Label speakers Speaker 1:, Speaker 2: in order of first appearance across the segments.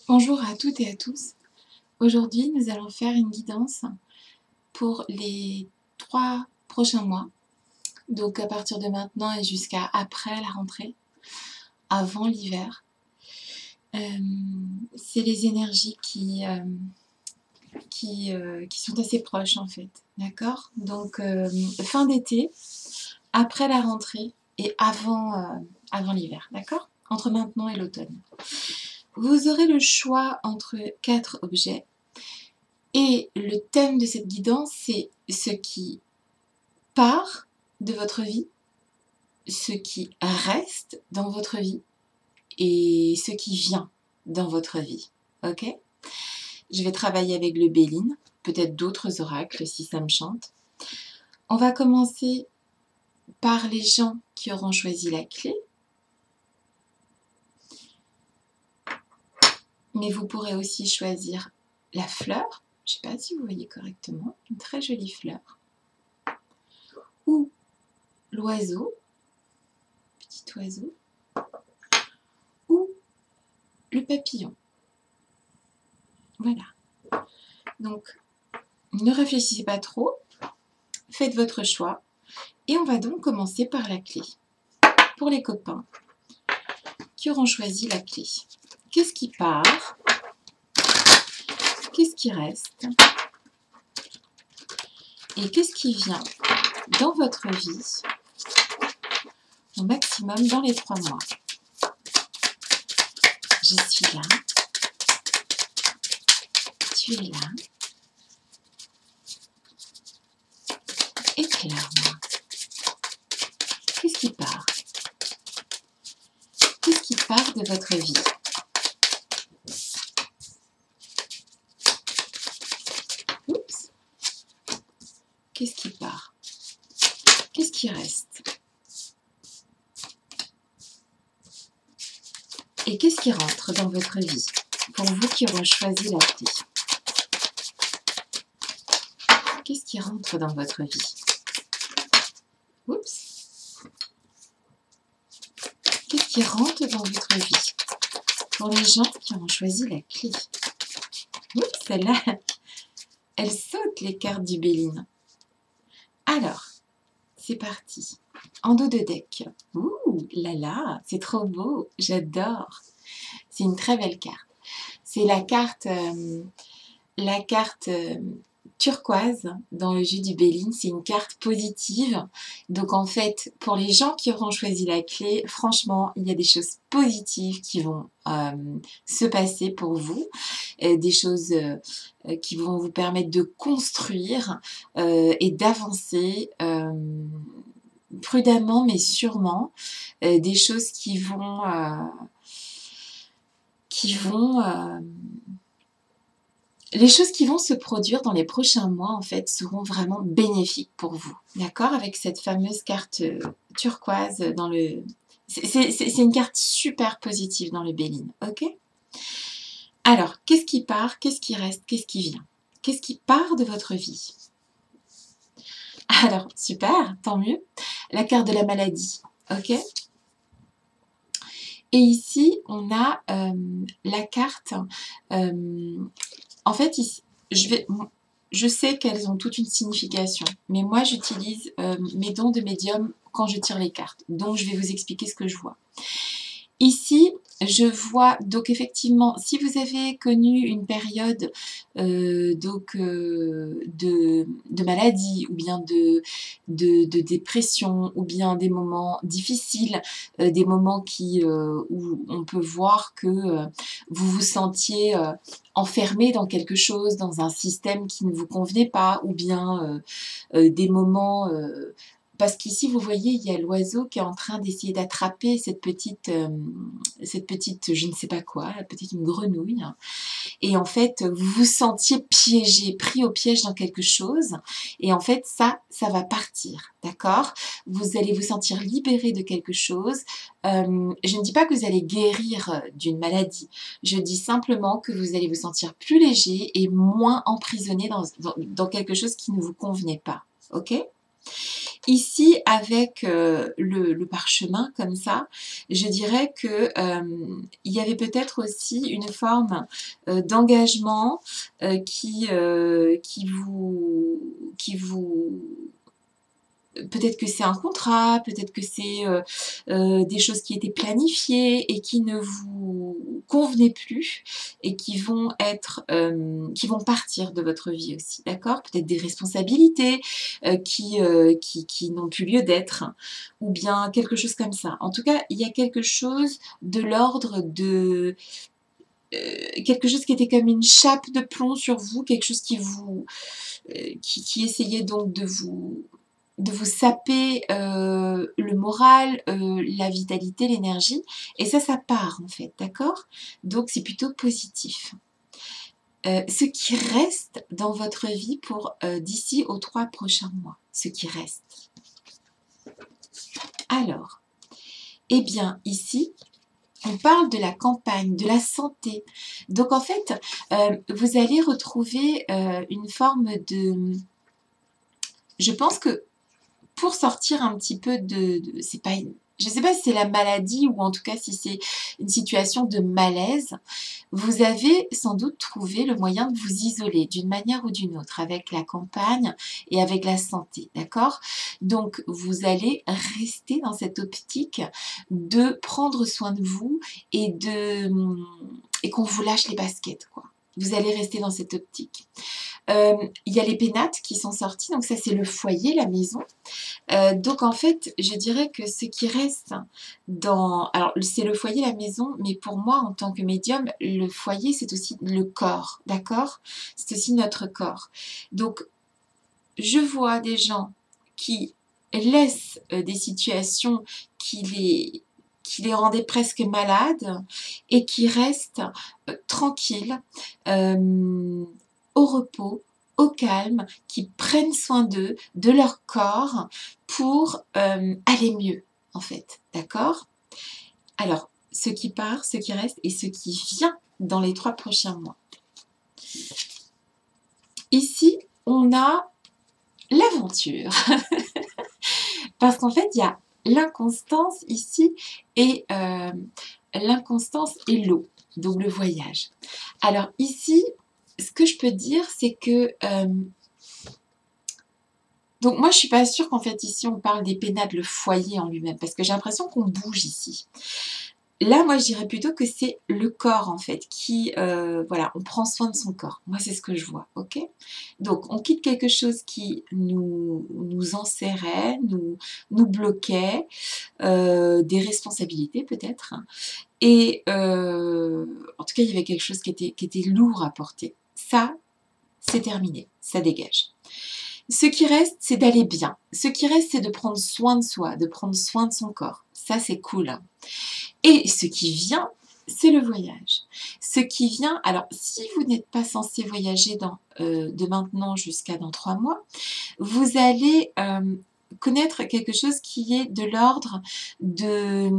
Speaker 1: Bonjour à toutes et à tous. Aujourd'hui, nous allons faire une guidance pour les 3 prochains mois. Donc à partir de maintenant et jusqu'à après la rentrée, avant l'hiver. C'est les énergies qui sont assez proches en fait. D'accord? Donc fin d'été, après la rentrée et avant l'hiver. D'accord? Entre maintenant et l'automne. Vous aurez le choix entre 4 objets. Et le thème de cette guidance, c'est ce qui part de votre vie, ce qui reste dans votre vie et ce qui vient dans votre vie. Ok? Je vais travailler avec le Béline, peut-être d'autres oracles si ça me chante. On va commencer par les gens qui auront choisi la clé. Mais vous pourrez aussi choisir la fleur. Je ne sais pas si vous voyez correctement. Une très jolie fleur. Ou l'oiseau. Petit oiseau. Ou le papillon. Voilà. Donc, ne réfléchissez pas trop. Faites votre choix. Et on va donc commencer par la clé. Pour les copains qui auront choisi la clé. Qu'est-ce qui part? Qu'est-ce qui reste? Et qu'est-ce qui vient dans votre vie au maximum dans les 3 mois? Je suis là. Tu es là. Éclaire-moi. Qu'est-ce qui part? Qu'est-ce qui part de votre vie? Oups. Qu'est-ce qui part? Qu'est-ce qui reste? Et qu'est-ce qui rentre dans votre vie pour vous qui aurez choisi la clé? Qu'est-ce qui rentre dans votre vie? Oups. Qu'est-ce qui rentre dans votre vie pour les gens qui ont choisi la clé? Oups, celle-là, elle saute les cartes du Béline. Alors, c'est parti. En dos de deck. Ouh là là, c'est trop beau, j'adore. C'est une très belle carte. C'est la carte turquoise dans le jeu du Béline. C'est une carte positive. Donc en fait, pour les gens qui auront choisi la clé, franchement, il y a des choses positives qui vont se passer pour vous. Des choses qui vont vous permettre de construire et d'avancer prudemment mais sûrement. Des choses qui vont les choses qui vont se produire dans les prochains mois, en fait, seront vraiment bénéfiques pour vous. D'accord? Avec cette fameuse carte turquoise dans le... C'est une carte super positive dans le Béline. Ok? Alors, qu'est-ce qui part? Qu'est-ce qui reste? Qu'est-ce qui vient? Qu'est-ce qui part de votre vie? Alors, super, tant mieux. La carte de la maladie. Ok? Et ici, on a la carte... en fait, ici, je sais qu'elles ont toute une signification, mais moi, j'utilise mes dons de médium quand je tire les cartes. Donc, je vais vous expliquer ce que je vois. Ici, je vois, donc effectivement, si vous avez connu une période de maladie ou bien de dépression ou bien des moments difficiles, des moments où on peut voir que vous vous sentiez enfermé dans quelque chose, dans un système qui ne vous convenait pas, ou bien des moments... parce qu'ici, vous voyez, il y a l'oiseau qui est en train d'essayer d'attraper cette petite, je ne sais pas quoi, une grenouille. Et en fait, vous vous sentiez piégé, pris au piège dans quelque chose. Et en fait, ça va partir, d'accord? Vous allez vous sentir libéré de quelque chose. Je ne dis pas que vous allez guérir d'une maladie. Je dis simplement que vous allez vous sentir plus léger et moins emprisonné dans quelque chose qui ne vous convenait pas, ok? Ici, avec le parchemin comme ça, je dirais que il y avait peut-être aussi une forme d'engagement qui vous peut-être que c'est un contrat, peut-être que c'est des choses qui étaient planifiées et qui ne vous convenaient plus et qui vont partir de votre vie aussi, d'accord? Peut-être des responsabilités qui n'ont plus lieu d'être, ou bien quelque chose comme ça. En tout cas, il y a quelque chose de l'ordre de quelque chose qui était comme une chape de plomb sur vous, quelque chose qui essayait donc de vous saper le moral, la vitalité, l'énergie. Et ça part en fait, d'accord? Donc c'est plutôt positif. Ce qui reste dans votre vie pour d'ici aux 3 prochains mois, ce qui reste. Alors, eh bien ici, on parle de la campagne, de la santé. Donc en fait, vous allez retrouver une forme de... Je pense que pour sortir un petit peu c'est pas je ne sais pas si c'est la maladie ou en tout cas si c'est une situation de malaise, vous avez sans doute trouvé le moyen de vous isoler d'une manière ou d'une autre avec la campagne et avec la santé, d'accord? Donc vous allez rester dans cette optique de prendre soin de vous et qu'on vous lâche les baskets, quoi. Vous allez rester dans cette optique. Il y a les pénates qui sont sortis, donc ça c'est le foyer, la maison. Donc en fait, je dirais que ce qui reste dans... Alors c'est le foyer, la maison, mais pour moi en tant que médium, le foyer c'est aussi le corps, d'accord? C'est aussi notre corps. Donc je vois des gens qui laissent des situations qui les rendaient presque malades et qui restent tranquilles, au repos, au calme, qui prennent soin d'eux, de leur corps pour aller mieux en fait, d'accord? Alors, ce qui part, ce qui reste et ce qui vient dans les 3 prochains mois. Ici, on a l'aventure. Parce qu'en fait, il y a l'inconstance ici et l'inconstance et l'eau, donc le voyage. Alors ici, ce que je peux dire, c'est que... donc moi, je suis pas sûre qu'en fait ici, on parle des pénates, le foyer en lui-même, parce que j'ai l'impression qu'on bouge ici. Là, moi, je dirais plutôt que c'est le corps, en fait, qui... voilà, on prend soin de son corps. Moi, c'est ce que je vois, ok? Donc, on quitte quelque chose qui nous enserrait, nous bloquait, des responsabilités peut-être. Et en tout cas, il y avait quelque chose qui était lourd à porter. Ça, c'est terminé, ça dégage. Ce qui reste, c'est d'aller bien. Ce qui reste, c'est de prendre soin de soi, de prendre soin de son corps. Ça, c'est cool. Et ce qui vient, c'est le voyage. Ce qui vient, alors si vous n'êtes pas censé voyager de maintenant jusqu'à dans 3 mois, vous allez connaître quelque chose qui est de l'ordre de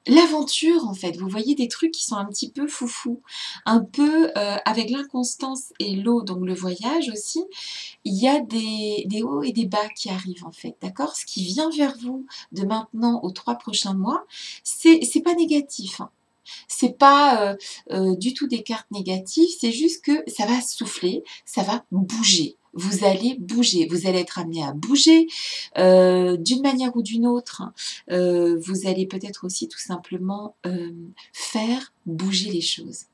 Speaker 1: l'aventure en fait. Vous voyez des trucs qui sont un petit peu foufou, un peu avec l'inconstance et l'eau, donc le voyage aussi, il y a des hauts et des bas qui arrivent en fait, d'accord? Ce qui vient vers vous de maintenant aux 3 prochains mois, c'est pas négatif, hein. C'est pas du tout des cartes négatives, c'est juste que ça va souffler, ça va bouger. Vous allez bouger, vous allez être amené à bouger d'une manière ou d'une autre. Vous allez peut-être aussi tout simplement faire bouger les choses.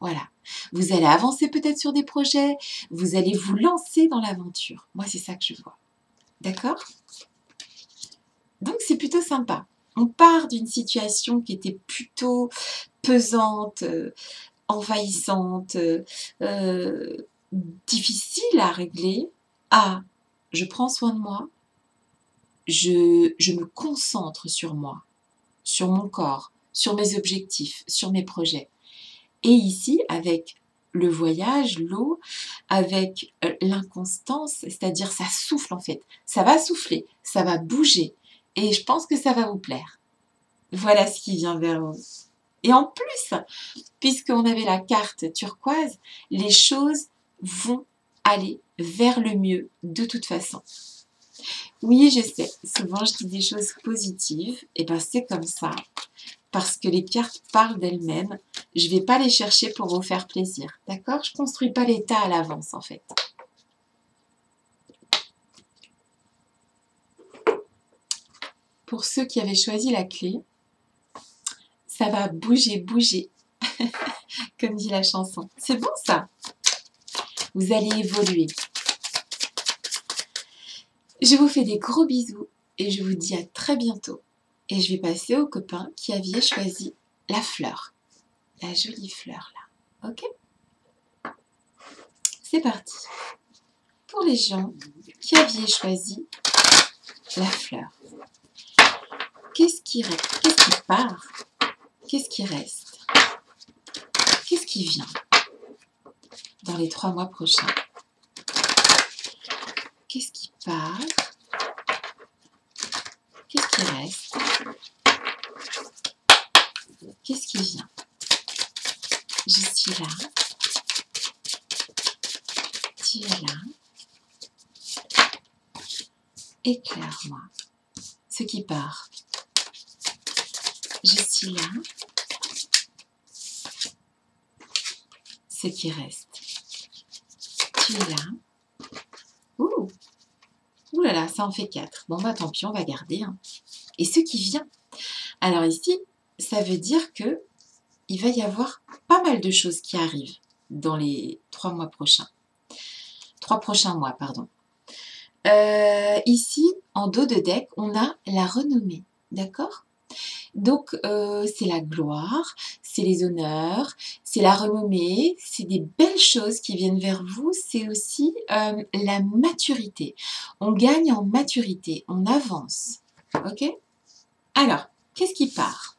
Speaker 1: Voilà. Vous allez avancer peut-être sur des projets, vous allez vous lancer dans l'aventure. Moi, c'est ça que je vois. D'accord? Donc, c'est plutôt sympa. On part d'une situation qui était plutôt pesante, envahissante, difficile à régler, à je prends soin de moi, je me concentre sur moi, sur mon corps, sur mes objectifs, sur mes projets. Et ici, avec le voyage, l'eau, avec l'inconstance, c'est-à-dire ça souffle en fait, ça va souffler, ça va bouger, et je pense que ça va vous plaire. Voilà ce qui vient vers vous. Et en plus, puisqu'on avait la carte turquoise, les choses vont aller vers le mieux de toute façon. Oui, je sais, souvent je dis des choses positives, et ben c'est comme ça, parce que les cartes parlent d'elles-mêmes. Je ne vais pas les chercher pour vous faire plaisir, d'accord? Je ne construis pas l'état à l'avance, en fait. Pour ceux qui avaient choisi la clé, ça va bouger, bouger, comme dit la chanson. C'est bon ça? Vous allez évoluer. Je vous fais des gros bisous et je vous dis à très bientôt. Et je vais passer aux copains qui avaient choisi la fleur. La jolie fleur là. Ok? C'est parti. Pour les gens qui avaient choisi la fleur. Qu'est-ce qui reste? Qu'est-ce qui part? Qu'est-ce qui reste? Qu'est-ce qui vient dans les 3 mois prochains? Qu'est-ce qui part? Qu'est-ce qui reste? Qu'est-ce qui vient? Je suis là. Tu es là. Éclaire-moi ce qui part. Je suis là. Ce qui reste. Tu es là. Ouh! Ouh là là, ça en fait 4. Bon bah tant pis, on va garder. Hein. Et ce qui vient. Alors ici, ça veut dire que il va y avoir pas mal de choses qui arrivent dans les 3 mois prochains. 3 prochains mois, pardon. Ici, en dos de deck, on a la renommée, d'accord? Donc, c'est la gloire, c'est les honneurs, c'est la renommée, c'est des belles choses qui viennent vers vous, c'est aussi la maturité. On gagne en maturité, on avance, ok? Alors, qu'est-ce qui part?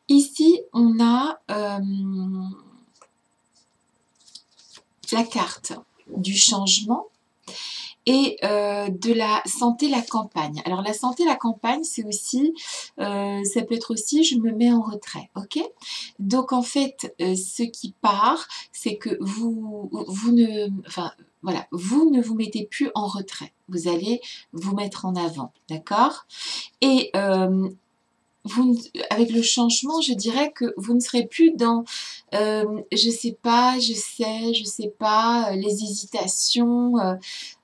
Speaker 1: Ici, on a la carte du changement et de la santé, la campagne. Alors la santé, la campagne, c'est aussi, ça peut être aussi, je me mets en retrait, ok? Donc en fait, ce qui part, c'est que vous ne, enfin voilà, vous ne vous mettez plus en retrait. Vous allez vous mettre en avant, d'accord? Et avec le changement, je dirais que vous ne serez plus dans je sais pas, je sais pas, les hésitations.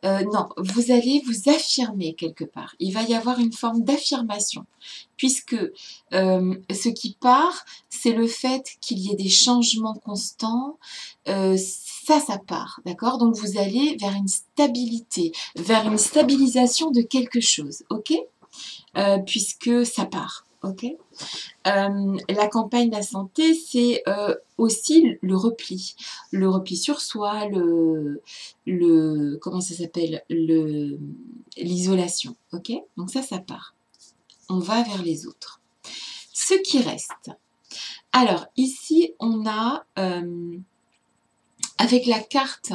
Speaker 1: Non, vous allez vous affirmer quelque part. Il va y avoir une forme d'affirmation, puisque ce qui part, c'est le fait qu'il y ait des changements constants. Ça part, d'accord? Donc vous allez vers une stabilité, vers une stabilisation de quelque chose, ok? Puisque ça part. Ok. La campagne de la santé, c'est aussi le repli sur soi, comment ça s'appelle, l'isolation. Ok. Donc ça part. On va vers les autres. Ce qui reste. Alors ici, on a avec la carte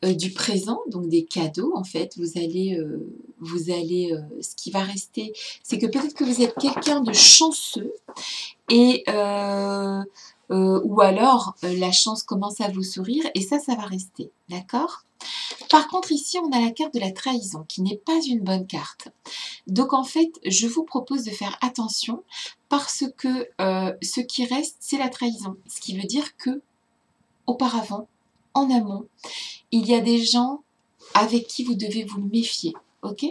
Speaker 1: du présent, donc des cadeaux, en fait, vous allez, ce qui va rester, c'est que peut-être que vous êtes quelqu'un de chanceux et ou alors la chance commence à vous sourire et ça va rester, d'accord? Par contre, ici, on a la carte de la trahison qui n'est pas une bonne carte. Donc, en fait, je vous propose de faire attention parce que ce qui reste, c'est la trahison. Ce qui veut dire que, auparavant, en amont, il y a des gens avec qui vous devez vous méfier, ok?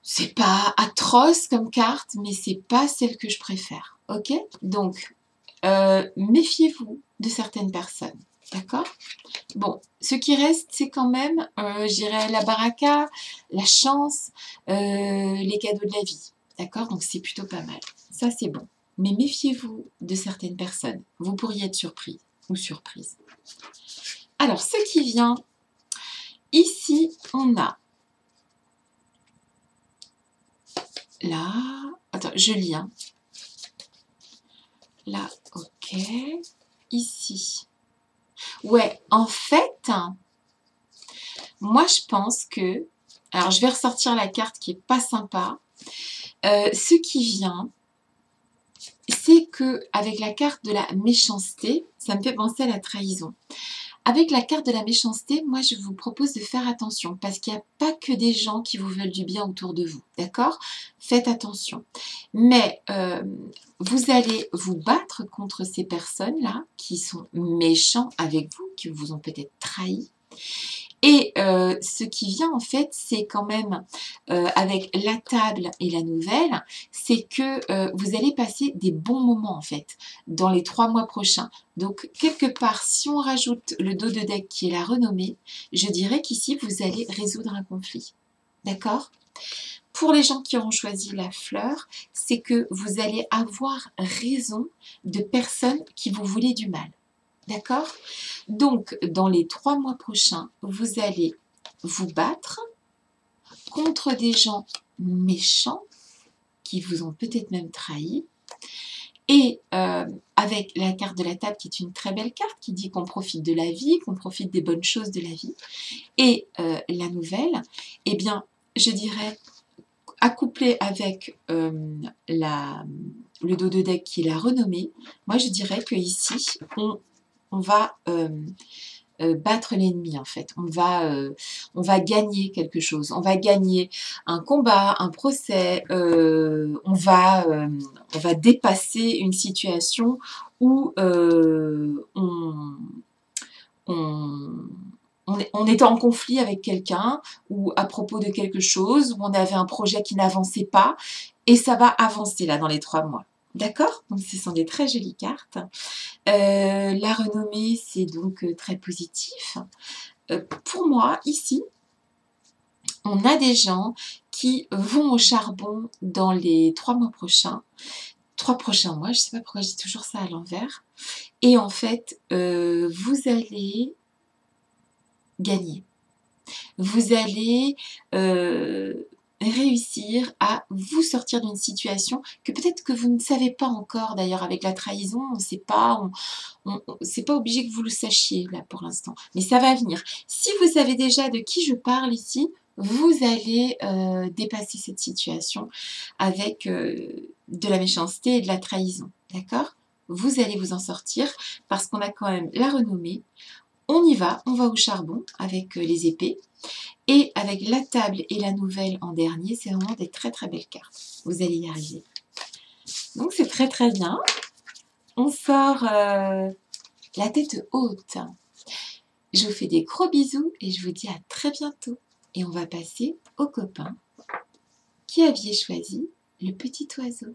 Speaker 1: C'est pas atroce comme carte, mais c'est pas celle que je préfère, ok? Donc, méfiez-vous de certaines personnes, d'accord? Bon, ce qui reste, c'est quand même, je dirais, la baraka, la chance, les cadeaux de la vie, d'accord? Donc, c'est plutôt pas mal. Ça, c'est bon. Mais méfiez-vous de certaines personnes. Vous pourriez être surpris ou surprise. Alors, ce qui vient, ici, on a là, attends, je lis, hein. Là, ok, ici. Ouais, en fait, moi, je pense que, alors, je vais ressortir la carte qui est pas sympa. Ce qui vient, c'est que avec la carte de la méchanceté, ça me fait penser à la trahison. Avec la carte de la méchanceté, moi je vous propose de faire attention parce qu'il n'y a pas que des gens qui vous veulent du bien autour de vous, d'accord? Faites attention. Mais vous allez vous battre contre ces personnes-là qui sont méchants avec vous, qui vous ont peut-être trahi. Et ce qui vient en fait, c'est quand même avec la table et la nouvelle, c'est que vous allez passer des bons moments en fait dans les 3 mois prochains. Donc quelque part, si on rajoute le dos de deck qui est la renommée, je dirais qu'ici vous allez résoudre un conflit. D'accord? Pour les gens qui auront choisi la fleur, c'est que vous allez avoir raison de personnes qui vous voulaient du mal. D'accord? Donc, dans les 3 mois prochains, vous allez vous battre contre des gens méchants qui vous ont peut-être même trahi. Et avec la carte de la table qui est une très belle carte qui dit qu'on profite de la vie, qu'on profite des bonnes choses de la vie. Et la nouvelle, eh bien, je dirais, accouplée avec le dos de deck qui est la renommée, moi je dirais que ici on va battre l'ennemi en fait. On va gagner quelque chose. On va gagner un combat, un procès. On va dépasser une situation où on était en conflit avec quelqu'un ou à propos de quelque chose, où on avait un projet qui n'avançait pas, et ça va avancer là dans les 3 mois. D'accord? Donc ce sont des très jolies cartes. La renommée, c'est donc très positif. Pour moi, ici, on a des gens qui vont au charbon dans les 3 mois prochains. 3 prochains mois, je ne sais pas pourquoi je dis toujours ça à l'envers. Et en fait, vous allez gagner. Vous allez réussir à vous sortir d'une situation que peut-être que vous ne savez pas encore. D'ailleurs, avec la trahison, on ne sait pas, c'est pas obligé que vous le sachiez là pour l'instant, mais ça va venir. Si vous savez déjà de qui je parle ici, vous allez dépasser cette situation avec de la méchanceté et de la trahison, d'accord? Vous allez vous en sortir parce qu'on a quand même la renommée. On y va, on va au charbon avec les épées. Et avec la table et la nouvelle en dernier, c'est vraiment des très très belles cartes. Vous allez y arriver. Donc c'est très très bien. On sort la tête haute. Je vous fais des gros bisous et je vous dis à très bientôt. Et on va passer aux copains qui aviez choisi le petit oiseau.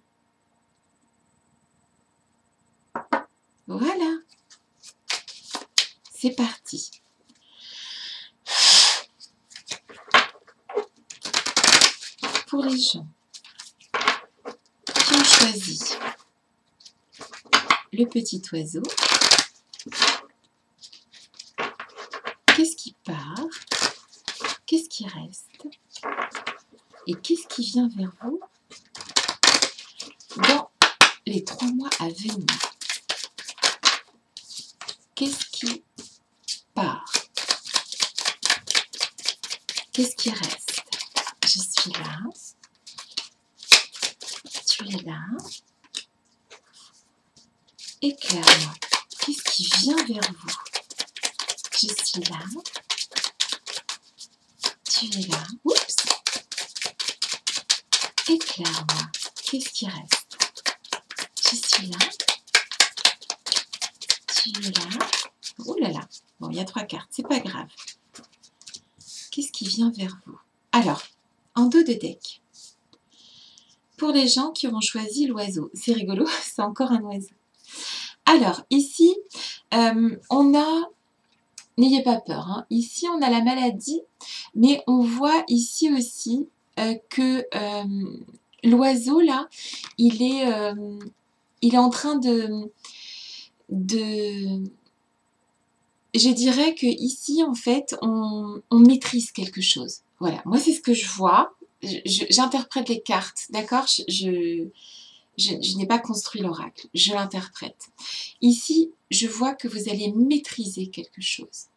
Speaker 1: Voilà. C'est parti. Pour les gens qui ont choisi le petit oiseau, qu'est-ce qui part? Qu'est-ce qui reste? Et qu'est-ce qui vient vers vous dans les 3 mois à venir? Qu'est-ce qui part? Qu'est-ce qui reste? Je suis là. Tu es là. Éclaire-moi. Qu'est-ce qui vient vers vous? Je suis là. Tu es là. Oups. Éclaire-moi. Qu'est-ce qui reste? Je suis là. Tu es là. Oh là là. Bon, il y a 3 cartes. C'est pas grave. Qu'est-ce qui vient vers vous? Alors, en dos de deck. Pour les gens qui auront choisi l'oiseau. C'est rigolo, c'est encore un oiseau. Alors, ici, on a... N'ayez pas peur, hein. Ici, on a la maladie, mais on voit ici aussi que l'oiseau, là, il est en train de... Je dirais que ici, en fait, on maîtrise quelque chose. Voilà, moi, c'est ce que je vois. J'interprète les cartes, d'accord? Je n'ai pas construit l'oracle, je l'interprète. Ici, je vois que vous allez maîtriser quelque chose.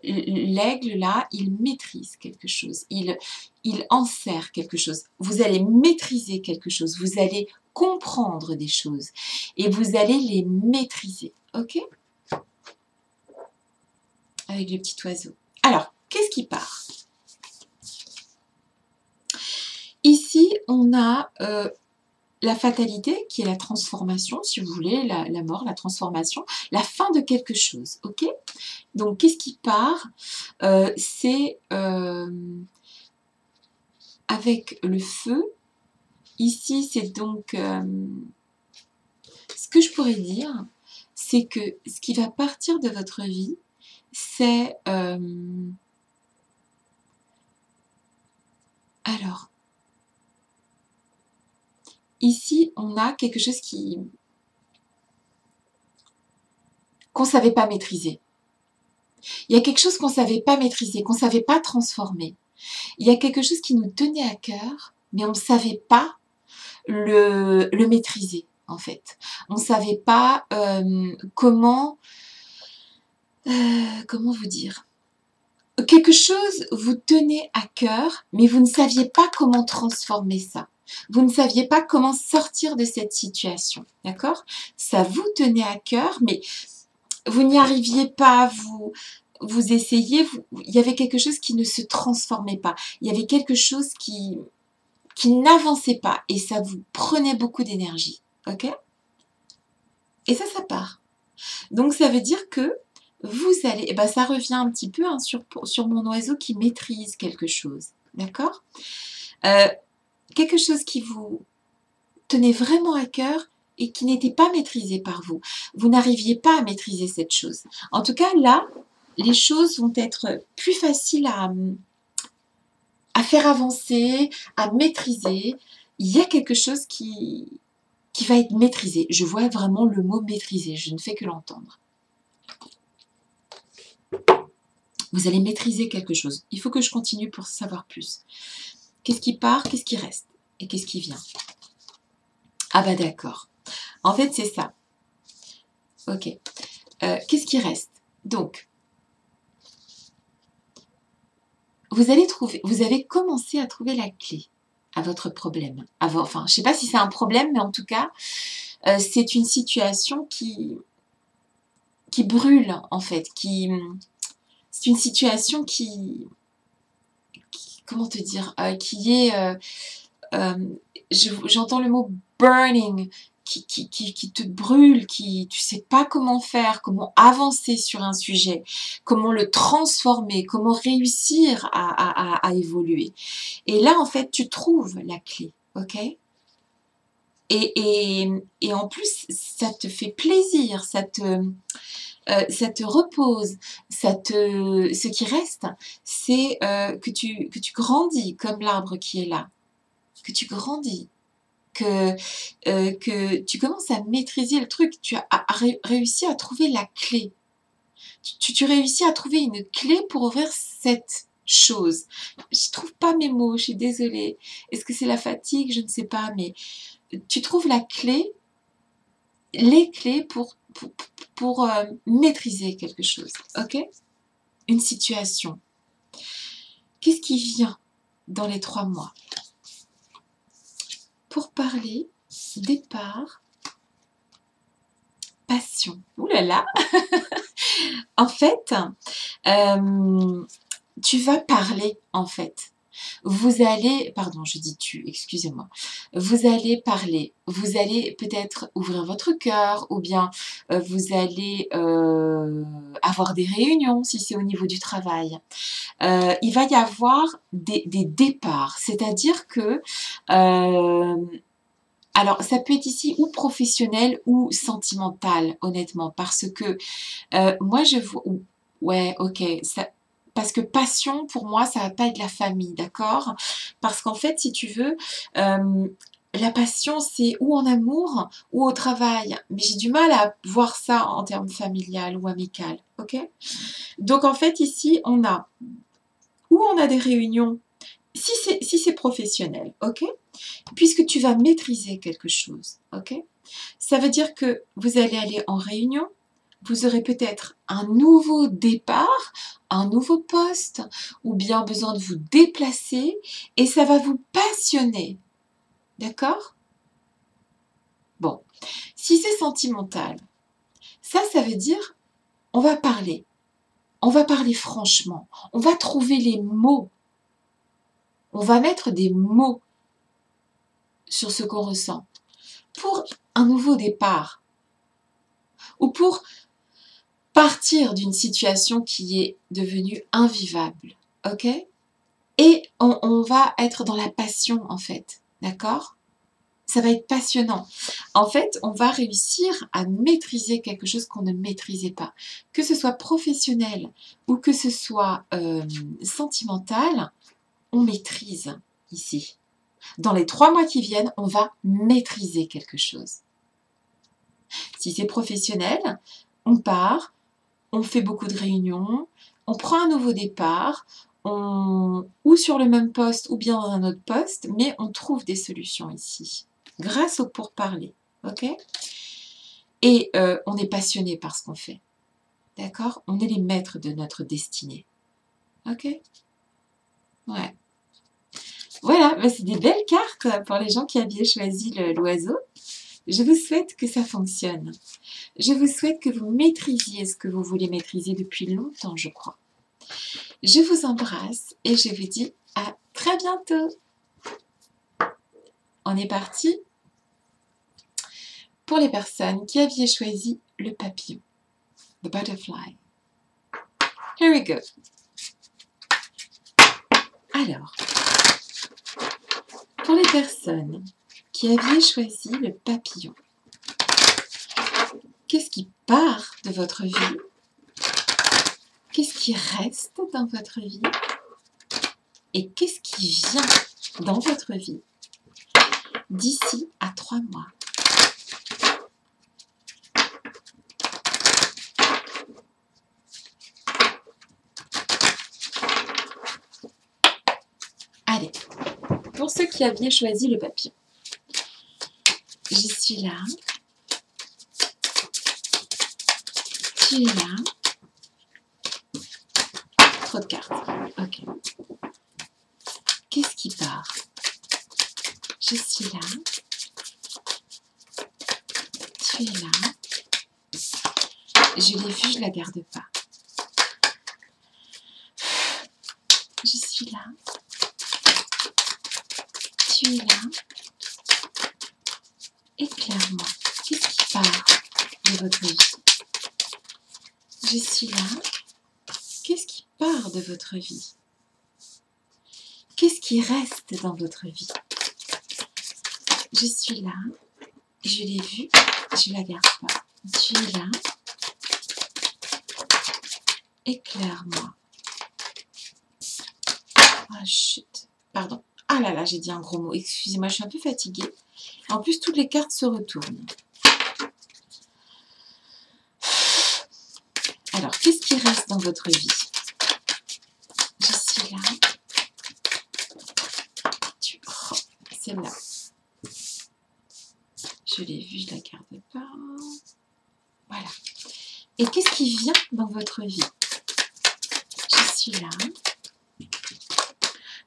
Speaker 1: L'aigle, là, il maîtrise quelque chose. Il enserre quelque chose. Vous allez maîtriser quelque chose. Vous allez comprendre des choses. Et vous allez les maîtriser. Ok? avec le petit oiseau. Alors, qu'est-ce qui part? Ici, on a la fatalité, qui est la transformation, si vous voulez, la mort, la transformation, la fin de quelque chose, ok? Donc, qu'est-ce qui part? C'est avec le feu. Ici, c'est donc... ce que je pourrais dire, c'est que ce qui va partir de votre vie, c'est... alors, ici, on a quelque chose qu'on ne savait pas maîtriser. Il y a quelque chose qu'on ne savait pas maîtriser, qu'on ne savait pas transformer. Il y a quelque chose qui nous tenait à cœur, mais on ne savait pas le maîtriser, en fait. On ne savait pas comment vous dire? Quelque chose vous tenait à cœur, mais vous ne saviez pas comment transformer ça. Vous ne saviez pas comment sortir de cette situation, d'accord? Ça vous tenait à cœur, mais vous n'y arriviez pas, vous essayez, il y avait quelque chose qui ne se transformait pas. Il y avait quelque chose qui n'avançait pas et ça vous prenait beaucoup d'énergie, ok? Et ça part. Donc ça veut dire que vous allez, et ben ça revient un petit peu hein, sur mon oiseau qui maîtrise quelque chose, d'accord? Quelque chose qui vous tenait vraiment à cœur et qui n'était pas maîtrisé par vous. Vous n'arriviez pas à maîtriser cette chose. En tout cas, là, les choses vont être plus faciles à faire avancer, à maîtriser. Il y a quelque chose qui va être maîtrisé. Je vois vraiment le mot maîtriser, je ne fais que l'entendre. Vous allez maîtriser quelque chose. Il faut que je continue pour savoir plus. Qu'est-ce qui part, qu'est-ce qui reste et qu'est-ce qui vient? Ah bah d'accord. En fait, c'est ça. Ok. Qu'est-ce qui reste? Donc, vous avez commencé à trouver la clé à votre problème. Enfin, je ne sais pas si c'est un problème, mais en tout cas, c'est une situation qui brûle, en fait. C'est une situation qui comment te dire, qui est... j'entends le mot burning, qui te brûle, tu sais pas comment faire, comment avancer sur un sujet, comment le transformer, comment réussir à évoluer. Et là, en fait, tu trouves la clé, ok? Et en plus, ça te fait plaisir, ça te repose, ce qui reste, c'est que tu grandis comme l'arbre qui est là, que tu grandis, que tu commences à maîtriser le truc, tu as réussi à trouver la clé. Tu réussis à trouver une clé pour ouvrir cette chose. Je ne trouve pas mes mots, je suis désolée. Est-ce que c'est la fatigue? Je ne sais pas, mais tu trouves la clé, les clés pour maîtriser quelque chose, ok? Une situation. Qu'est-ce qui vient dans les 3 mois? Pour parler, départ, passion. Ouh là là. En fait, tu vas parler, en fait. Vous allez, pardon, je dis tu, excusez-moi. Vous allez parler, vous allez peut-être ouvrir votre cœur ou bien vous allez avoir des réunions si c'est au niveau du travail. Il va y avoir des départs, c'est-à-dire que alors, ça peut être ici ou professionnel ou sentimental, honnêtement, parce que moi, je vois... Ouais, ok, parce que passion, pour moi, ça va pas être la famille, d'accord? Parce qu'en fait, si tu veux, la passion, c'est ou en amour ou au travail. Mais j'ai du mal à voir ça en termes familial ou amical, ok? Donc, en fait, ici, on a des réunions, si c'est professionnel, ok? Puisque tu vas maîtriser quelque chose, ok? Ça veut dire que vous allez aller en réunion, vous aurez peut-être un nouveau départ, un nouveau poste, ou bien besoin de vous déplacer, et ça va vous passionner, d'accord? Bon, si c'est sentimental, ça veut dire on va parler. On va parler franchement. On va trouver les mots. On va mettre des mots sur ce qu'on ressent. Pour un nouveau départ. Ou pour partir d'une situation qui est devenue invivable. Ok? Et on va être dans la passion en fait. D'accord? Ça va être passionnant. En fait, on va réussir à maîtriser quelque chose qu'on ne maîtrisait pas. Que ce soit professionnel ou que ce soit sentimental, on maîtrise ici. Dans les 3 mois qui viennent, on va maîtriser quelque chose. Si c'est professionnel, on part, on fait beaucoup de réunions, on prend un nouveau départ, ou sur le même poste ou bien dans un autre poste, mais on trouve des solutions ici, grâce au pourparler, ok? Et on est passionné par ce qu'on fait, d'accord? On est les maîtres de notre destinée, ok? Ouais. Voilà, bah c'est des belles cartes pour les gens qui avaient choisi l'oiseau. Je vous souhaite que ça fonctionne. Je vous souhaite que vous maîtrisiez ce que vous voulez maîtriser depuis longtemps, je crois. Je vous embrasse et je vous dis à très bientôt. On est parti pour les personnes qui avaient choisi le papillon, the butterfly. Here we go. Alors, pour les personnes qui avaient choisi le papillon, qu'est-ce qui part de votre vie? Qu'est-ce qui reste dans votre vie? Et qu'est-ce qui vient dans votre vie d'ici à 3 mois? Allez, pour ceux qui avaient choisi le papillon, je suis là. Tu es là. Trop de cartes. Ok. Qu'est-ce qui part? Je suis là. Tu es là. Je l'ai vue, je ne la garde pas. Je suis là. Tu es là. Éclaire-moi. Qu'est-ce qui part de votre vie? Je suis là. Qu'est-ce qui part de votre vie? Qu'est-ce qui reste dans votre vie? Je suis là. Je l'ai vue. Je ne la garde pas. Tu es là. Éclaire-moi. Ah, chut. Pardon. Ah là là, j'ai dit un gros mot. Excusez-moi, je suis un peu fatiguée. En plus, toutes les cartes se retournent. Alors, qu'est-ce qui reste dans votre vie? Je suis là. Oh, celle-là. Je l'ai vue, je ne la garde pas. Voilà. Et qu'est-ce qui vient dans votre vie? Je suis là.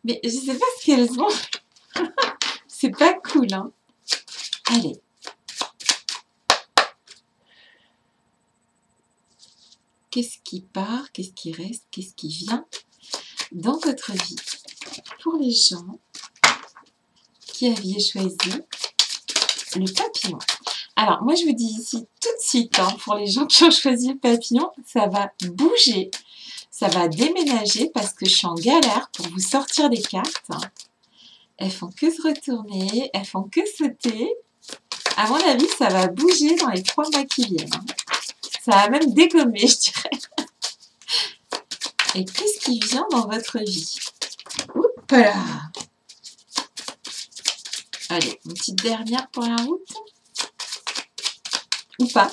Speaker 1: Mais je ne sais pas ce qu'elles ont. C'est pas cool, hein. Allez. Qu'est-ce qui part? Qu'est-ce qui reste? Qu'est-ce qui vient dans votre vie? Pour les gens qui avaient choisi le papillon. Alors, moi, je vous dis ici tout de suite, hein, pour les gens qui ont choisi le papillon, ça va bouger. Ça va déménager parce que je suis en galère pour vous sortir des cartes. Elles font que se retourner, elles font que sauter. À mon avis, ça va bouger dans les 3 mois qui viennent. Ça va même dégommer, je dirais. Et qu'est-ce qui vient dans votre vie? Oups là! Allez, une petite dernière pour la route. Ou pas.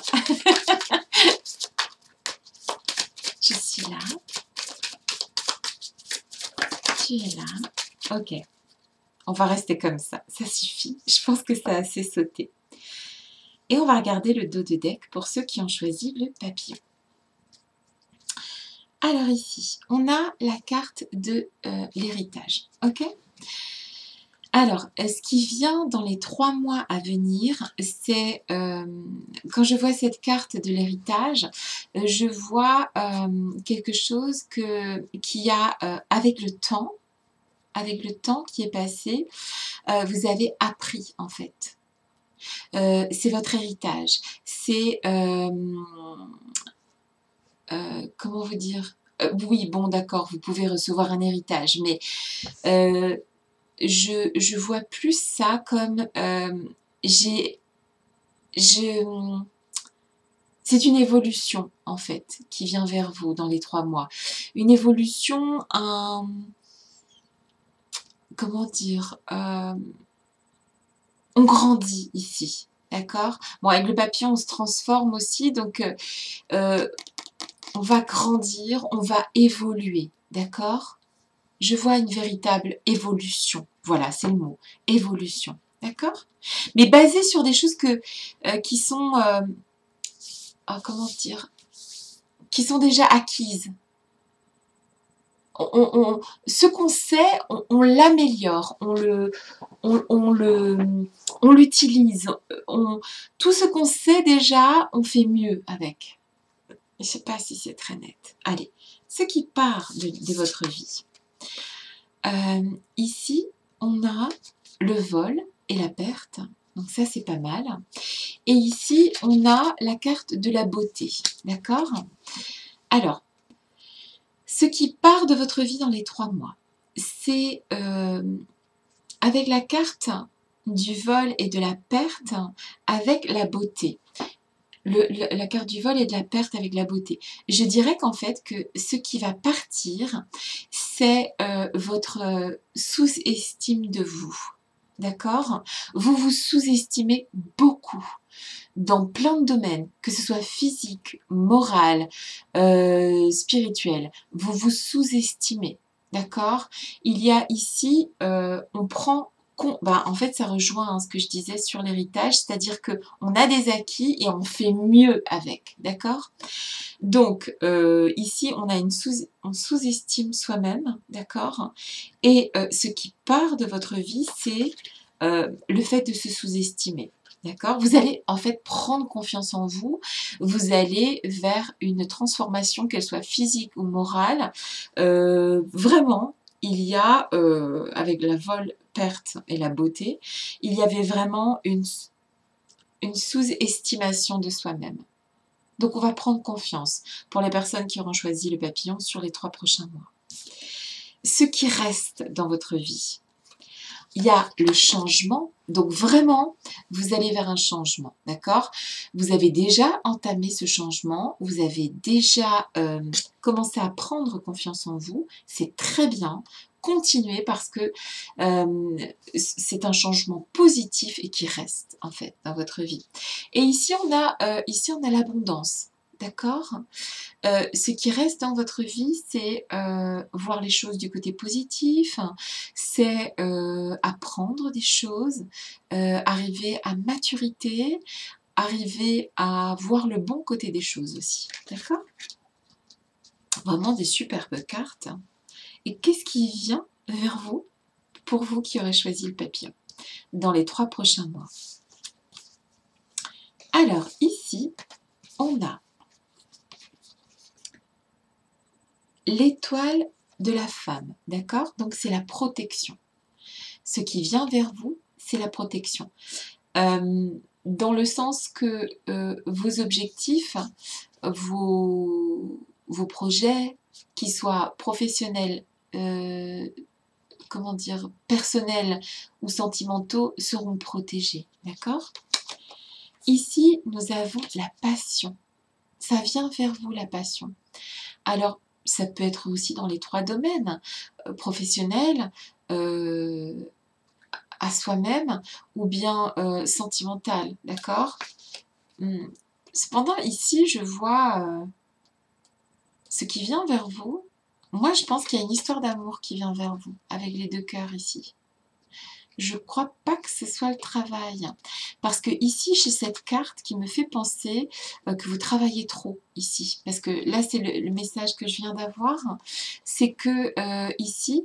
Speaker 1: Je suis là. Tu es là. Ok. On va rester comme ça. Ça suffit. Je pense que ça a assez sauté. Et on va regarder le dos de deck pour ceux qui ont choisi le papillon. Alors ici, on a la carte de l'héritage. Ok? Alors, ce qui vient dans les 3 mois à venir, c'est, quand je vois cette carte de l'héritage, je vois, quelque chose qui a, avec le temps qui est passé, vous avez appris en fait. C'est votre héritage. C'est, comment vous dire? Oui, bon d'accord, vous pouvez recevoir un héritage, mais, heu, je vois plus ça comme, j'ai je c'est une évolution en fait qui vient vers vous dans les 3 mois. Une évolution, comment dire? On grandit ici, d'accord? Bon, avec le papillon, on se transforme aussi, donc on va grandir, on va évoluer, d'accord? Je vois une véritable évolution. Voilà, c'est le mot, évolution, d'accord? Mais basée sur des choses qui sont, comment dire? Qui sont déjà acquises. Ce qu'on sait, on l'améliore, on l'utilise. Tout ce qu'on sait déjà, on fait mieux avec. Je ne sais pas si c'est très net. Allez, ce qui part de votre vie. Ici, on a le vol et la perte. Donc ça, c'est pas mal. Et ici, on a la carte de la beauté. D'accord? Alors, ce qui part de votre vie dans les 3 mois, c'est avec la carte du vol et de la perte, avec la beauté. La carte du vol et de la perte avec la beauté. Je dirais qu'en fait, que ce qui va partir, c'est votre sous-estime de vous. D'accord? Vous vous sous-estimez beaucoup dans plein de domaines, que ce soit physique, moral, spirituel. Vous vous sous-estimez. D'accord? Il y a ici, on prend en fait, ça rejoint ce que je disais sur l'héritage, c'est-à-dire que on a des acquis et on fait mieux avec, d'accord? Donc, ici, on sous-estime soi-même, d'accord? Et ce qui part de votre vie, c'est le fait de se sous-estimer. D'accord? Vous allez en fait prendre confiance en vous, vous allez vers une transformation, qu'elle soit physique ou morale. Vraiment, il y a, avec la vol, perte et la beauté, il y avait vraiment une sous-estimation de soi-même. Donc on va prendre confiance pour les personnes qui auront choisi le papillon sur les 3 prochains mois. Ce qui reste dans votre vie, il y a le changement, donc vraiment, vous allez vers un changement, d'accord? Vous avez déjà entamé ce changement, vous avez déjà commencé à prendre confiance en vous, c'est très bien. Continuez parce que c'est un changement positif et qui reste en fait dans votre vie. Et ici on a l'abondance, d'accord? Ce qui reste dans votre vie, c'est voir les choses du côté positif, c'est apprendre des choses, arriver à maturité, arriver à voir le bon côté des choses aussi. D'accord? Vraiment des superbes cartes. Et qu'est-ce qui vient vers vous, pour vous qui aurez choisi le papillon, dans les 3 prochains mois? Alors ici, on a l'étoile de la femme, d'accord? Donc c'est la protection. Ce qui vient vers vous, c'est la protection. Dans le sens que vos objectifs, vos projets, qu'ils soient professionnels, comment dire, personnels ou sentimentaux, seront protégés, d'accord? Ici, nous avons la passion. Ça vient vers vous, la passion. Alors, ça peut être aussi dans les 3 domaines, professionnel, à soi-même ou bien sentimental, d'accord? Cependant, ici, je vois ce qui vient vers vous. Moi, je pense qu'il y a une histoire d'amour qui vient vers vous, avec les 2 cœurs ici. Je crois pas que ce soit le travail. Parce que ici, j'ai cette carte qui me fait penser que vous travaillez trop ici. Parce que là, c'est le message que je viens d'avoir. C'est que ici,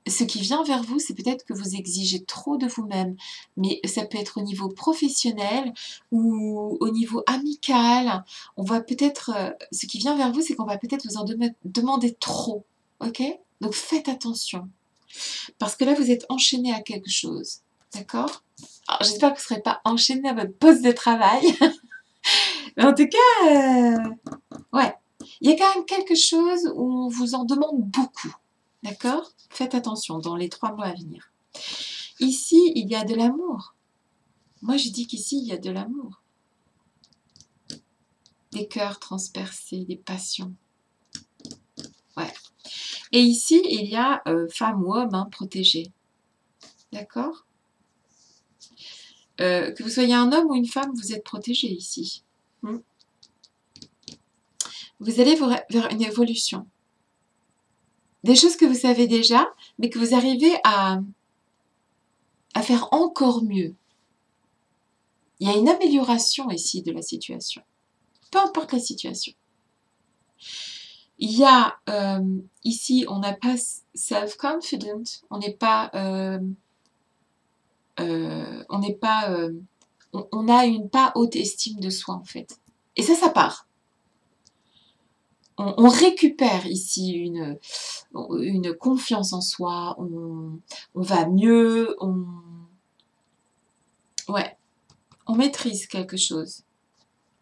Speaker 1: ce qui vient vers vous, c'est peut-être que vous exigez trop de vous-même, mais ça peut être au niveau professionnel ou au niveau amical. On va peut-être, ce qui vient vers vous, c'est qu'on va peut-être vous en demander trop, ok? Donc faites attention, parce que là, vous êtes enchaîné à quelque chose, d'accord? Alors, j'espère que vous ne serez pas enchaîné à votre poste de travail, mais en tout cas, ouais, il y a quand même quelque chose où on vous en demande beaucoup, d'accord? Faites attention dans les 3 mois à venir. Ici, il y a de l'amour. Moi, je dis qu'ici, il y a de l'amour. Des cœurs transpercés, des passions. Ouais. Et ici, il y a femme ou homme protégé. D'accord? Que vous soyez un homme ou une femme, vous êtes protégé ici. Vous allez vers une évolution. Des choses que vous savez déjà, mais que vous arrivez à faire encore mieux. Il y a une amélioration ici de la situation. Peu importe la situation. Il y a ici, on n'a pas self-confident, on n'est pas, on a une pas haute estime de soi en fait. Et ça part. On récupère ici une confiance en soi, on va mieux, ouais, on maîtrise quelque chose.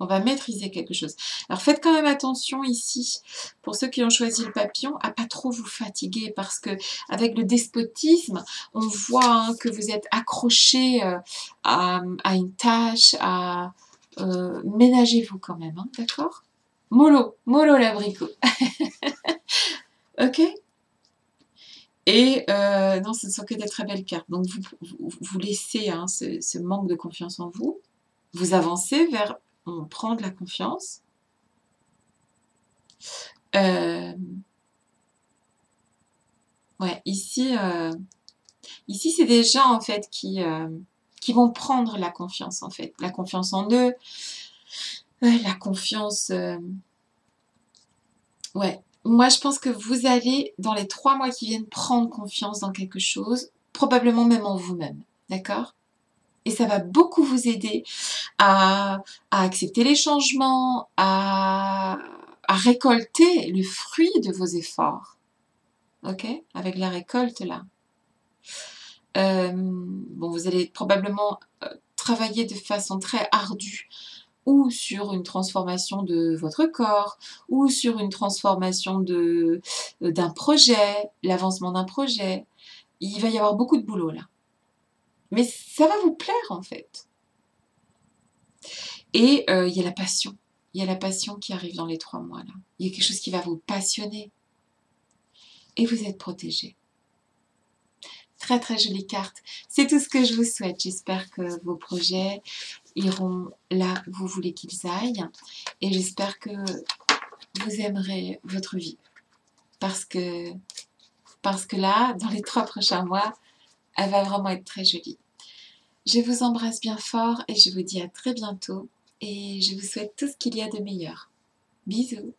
Speaker 1: On va maîtriser quelque chose. Alors faites quand même attention ici, pour ceux qui ont choisi le papillon, à pas trop vous fatiguer parce que avec le despotisme, on voit que vous êtes accroché à une tâche, ménagez-vous quand même, d'accord? Mollo l'abricot. Ok? Et non, ce ne sont que des très belles cartes. Donc vous laissez ce manque de confiance en vous, vous avancez vers on prend de la confiance. Ouais, ici c'est des gens en fait qui vont prendre la confiance en fait, la confiance en eux, la confiance. Ouais, moi je pense que vous allez dans les 3 mois qui viennent prendre confiance dans quelque chose, probablement même en vous-même, d'accord? Et ça va beaucoup vous aider à accepter les changements, à récolter le fruit de vos efforts. Ok? Avec la récolte là. Bon, vous allez probablement travailler de façon très ardue ou sur une transformation de votre corps, ou sur une transformation d'un projet, l'avancement d'un projet. Il va y avoir beaucoup de boulot là. Mais ça va vous plaire en fait. Et il y a la passion. Il y a la passion qui arrive dans les 3 mois là. Il y a quelque chose qui va vous passionner. Et vous êtes protégé. Très très jolie carte. C'est tout ce que je vous souhaite. J'espère que vos projets iront là où vous voulez qu'ils aillent. Et j'espère que vous aimerez votre vie. Parce que là, dans les 3 prochains mois, elle va vraiment être très jolie. Je vous embrasse bien fort et je vous dis à très bientôt. Et je vous souhaite tout ce qu'il y a de meilleur. Bisous.